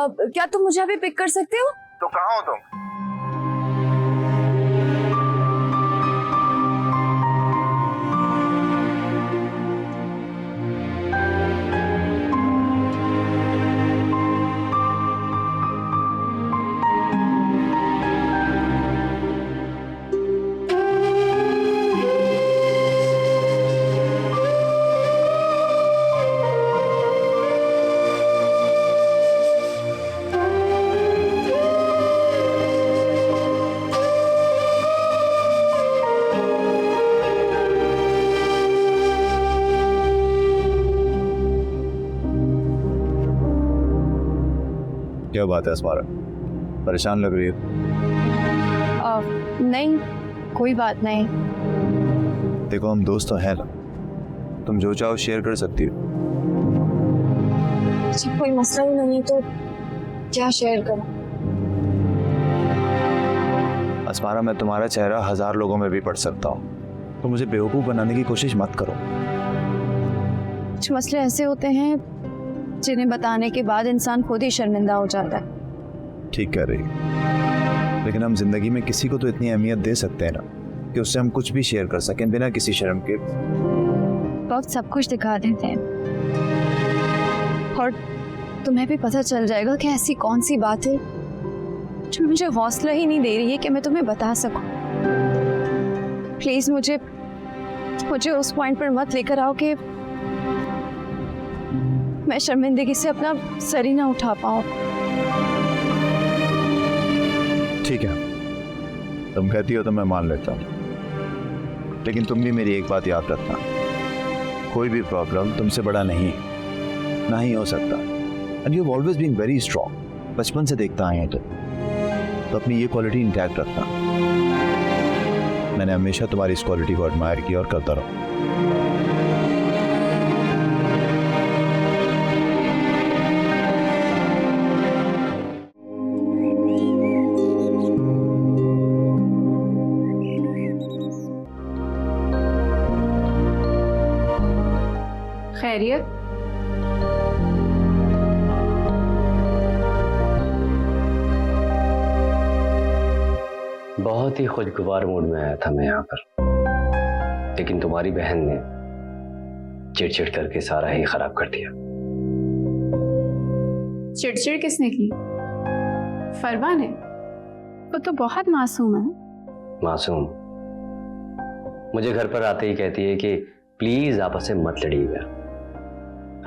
क्या तुम मुझे अभी पिक कर सकते हो? तो कहाँ हो तुम? क्या बात है अस्मारा, परेशान लग रही हो? नहीं, कोई बात नहीं। देखो हम दोस्त तो हैं ना, तुम जो चाहो शेयर कर सकती हो। अच्छा, कोई मसला ही नहीं तो क्या शेयर करूं? अस्मारा, मैं तुम्हारा चेहरा 1000 लोगों में भी पढ़ सकता हूँ, तो मुझे बेवकूफ़ बनाने की कोशिश मत करो। कुछ मसले ऐसे होते हैं जिन्हें बताने के बाद इंसान खुद ही शर्मिंदा हो जाता है। ठीक कह रही है, लेकिन हम जिंदगी में किसी को तो इतनी अहमियत दे सकते हैं ना कि उससे हम कुछ भी शेयर कर सकें बिना किसी शर्म के। वक्त सब कुछ दिखा देते हैं और तुम्हें भी पता चल जाएगा कि ऐसी कौन सी बात है जो मुझे हौसला ही नहीं दे रही है कि मैं तुम्हें बता सकूं। प्लीज मुझे उस पॉइंट पर मत लेकर आओ कि मैं शर्मिंदगी से अपना सर ही ना उठा पाऊं। ठीक है, तुम कहती हो तो मैं मान लेता हूँ, लेकिन तुम भी मेरी एक बात याद रखना, कोई भी प्रॉब्लम तुमसे बड़ा नहीं ना ही हो सकता। And you have always been very strong, बचपन से देखता आए हैं तो अपनी ये क्वालिटी इंटैक्ट रखना। मैंने हमेशा तुम्हारी इस क्वालिटी को एडमायर किया और करता रहूँ। खैरियत? बहुत ही खुशगवार मूड में आया था मैं यहाँ पर, लेकिन तुम्हारी बहन ने चिड़चिड़ करके सारा ही खराब कर दिया। चिड़चिड़ किसने की? फरवा ने? वो तो बहुत मासूम है। मासूम? मुझे घर पर आते ही कहती है कि प्लीज आपस में मत लड़िएगा,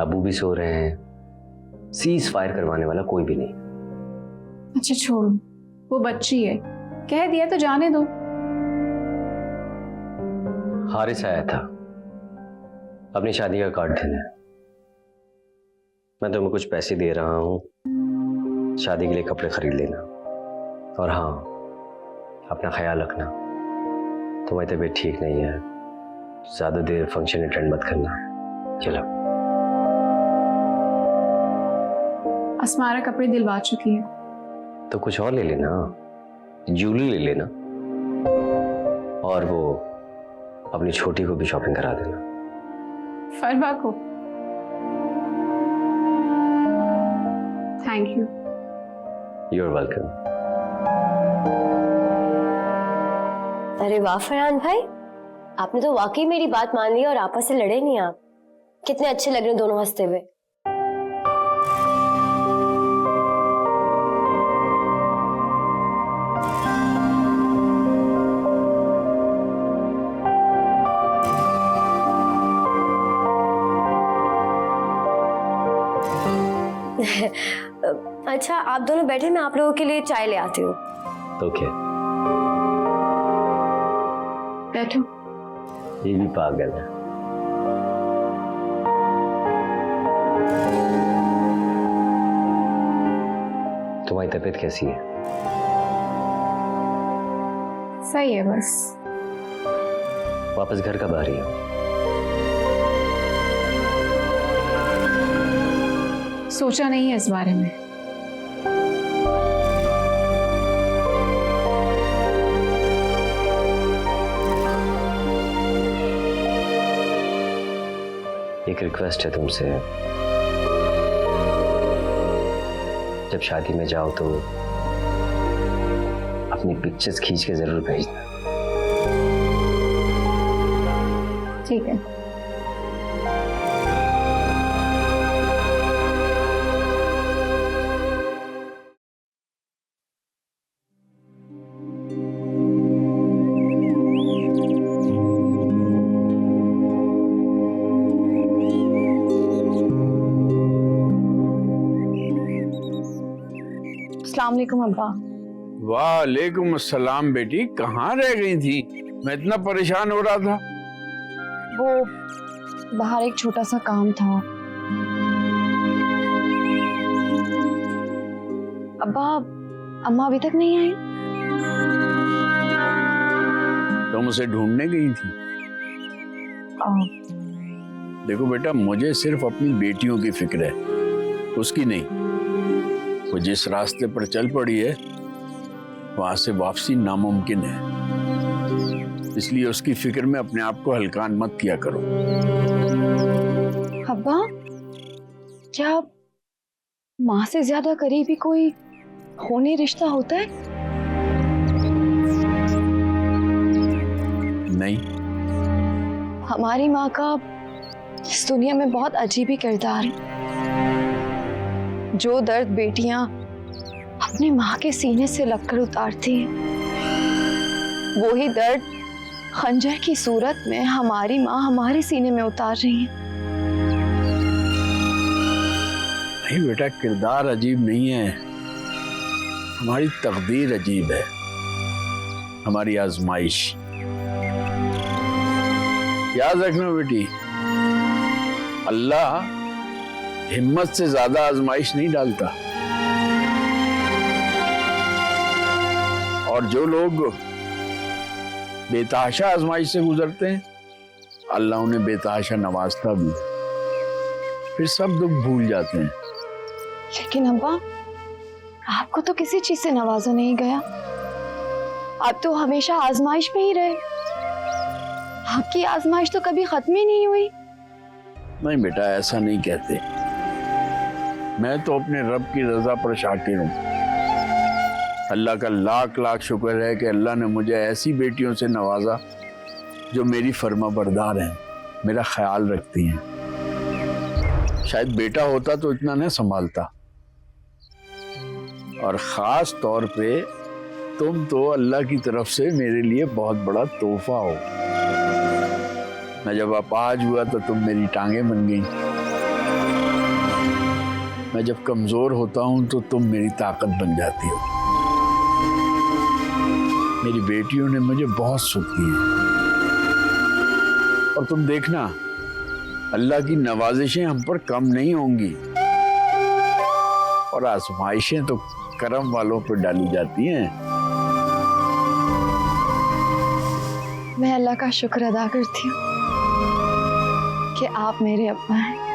अबू भी सो रहे हैं, सीज फायर करवाने वाला कोई भी नहीं। अच्छा छोड़ो, वो बच्ची है, कह दिया तो जाने दो। हारिस आया था अपनी शादी का कार्ड देने, मैं तुम्हें कुछ पैसे दे रहा हूं, शादी के लिए कपड़े खरीद लेना, और हाँ अपना ख्याल रखना, तुम्हारी तबीयत ठीक नहीं है, ज्यादा देर फंक्शन अटेंड मत करना। चलो। अस्मारा कपड़े दिलवा चुकी है। तो कुछ और ले लेना, ज्वेलरी ले लेना, और वो अपनी छोटी को भी शॉपिंग करा देना। फरवा को? Thank you. You are welcome. अरे वाह फरहान भाई, आपने तो वाकई मेरी बात मान ली और आपस से लड़े नहीं। आप कितने अच्छे लग रहे हैं दोनों हंसते हुए। अच्छा आप दोनों बैठे, मैं आप लोगों के लिए चाय ले आती हूँ। तो क्या, बैठो। ये भी पागल है। तुम्हारी तबीयत कैसी है? सही है बस। वापस घर कब आ रही हो? सोचा नहीं है इस बारे में। एक रिक्वेस्ट है तुमसे, जब शादी में जाओ तो अपनी पिक्चर्स खींच के जरूर भेजना। ठीक है। अस्सलाम वालेकुम अब्बा। वालेकुम अस्सलाम बेटी, कहाँ रह गई थी? मैं इतना परेशान हो रहा था। वो बाहर एक छोटा सा काम था। अब्बा, अम्मा अभी तक नहीं आई? तुम उसे ढूंढने गई थी? देखो बेटा, मुझे सिर्फ अपनी बेटियों की फिक्र है, उसकी नहीं। वो जिस रास्ते पर चल पड़ी है वहां से वापसी नामुमकिन है, इसलिए उसकी फिक्र में अपने आप को हल्कान मत किया करो। अब्बा, क्या माँ से ज्यादा करीबी कोई खूनी रिश्ता होता है? नहीं। हमारी माँ का इस दुनिया में बहुत अजीब ही किरदार है। जो दर्द बेटियां अपनी माँ के सीने से लगकर उतारती हैं, वो ही दर्द खंजर की सूरत में हमारी माँ हमारे सीने में उतार रही है। नहीं बेटा, किरदार अजीब नहीं है, हमारी तकदीर अजीब है, हमारी आजमाइश। याद रखना बेटी, अल्लाह हिम्मत से ज्यादा आजमाइश नहीं डालता। और जो लोग बेतहाशा आजमाइश से गुजरते हैं, अल्लाह उन्हें बेतहाशा नवाजता भी, फिर सब दुख भूल जाते हैं। लेकिन अब्बा, आपको तो किसी चीज से नवाजा नहीं गया। आप तो हमेशा आजमाइश में ही रहे। आपकी आजमाइश तो कभी खत्म ही नहीं हुई। नहीं बेटा, ऐसा नहीं कहते। मैं तो अपने रब की रजा पर शाकिर हूँ। अल्लाह का लाख लाख शुक्र है कि अल्लाह ने मुझे ऐसी बेटियों से नवाजा जो मेरी फर्माबरदार हैं, मेरा ख्याल रखती हैं। शायद बेटा होता तो इतना न संभालता। और ख़ास तौर पे तुम तो अल्लाह की तरफ से मेरे लिए बहुत बड़ा तोहफा हो। मैं जब अपाहिज हुआ तो तुम मेरी टांगें बन गई। मैं जब कमज़ोर होता हूँ तो तुम मेरी ताकत बन जाती हो। मेरी बेटियों ने मुझे बहुत सुख दिए। और तुम देखना, अल्लाह की नवाजिशें हम पर कम नहीं होंगी। और आजमाइशें तो करम वालों पर डाली जाती हैं। मैं अल्लाह का शुक्र अदा करती हूँ कि आप मेरे अब्बा हैं।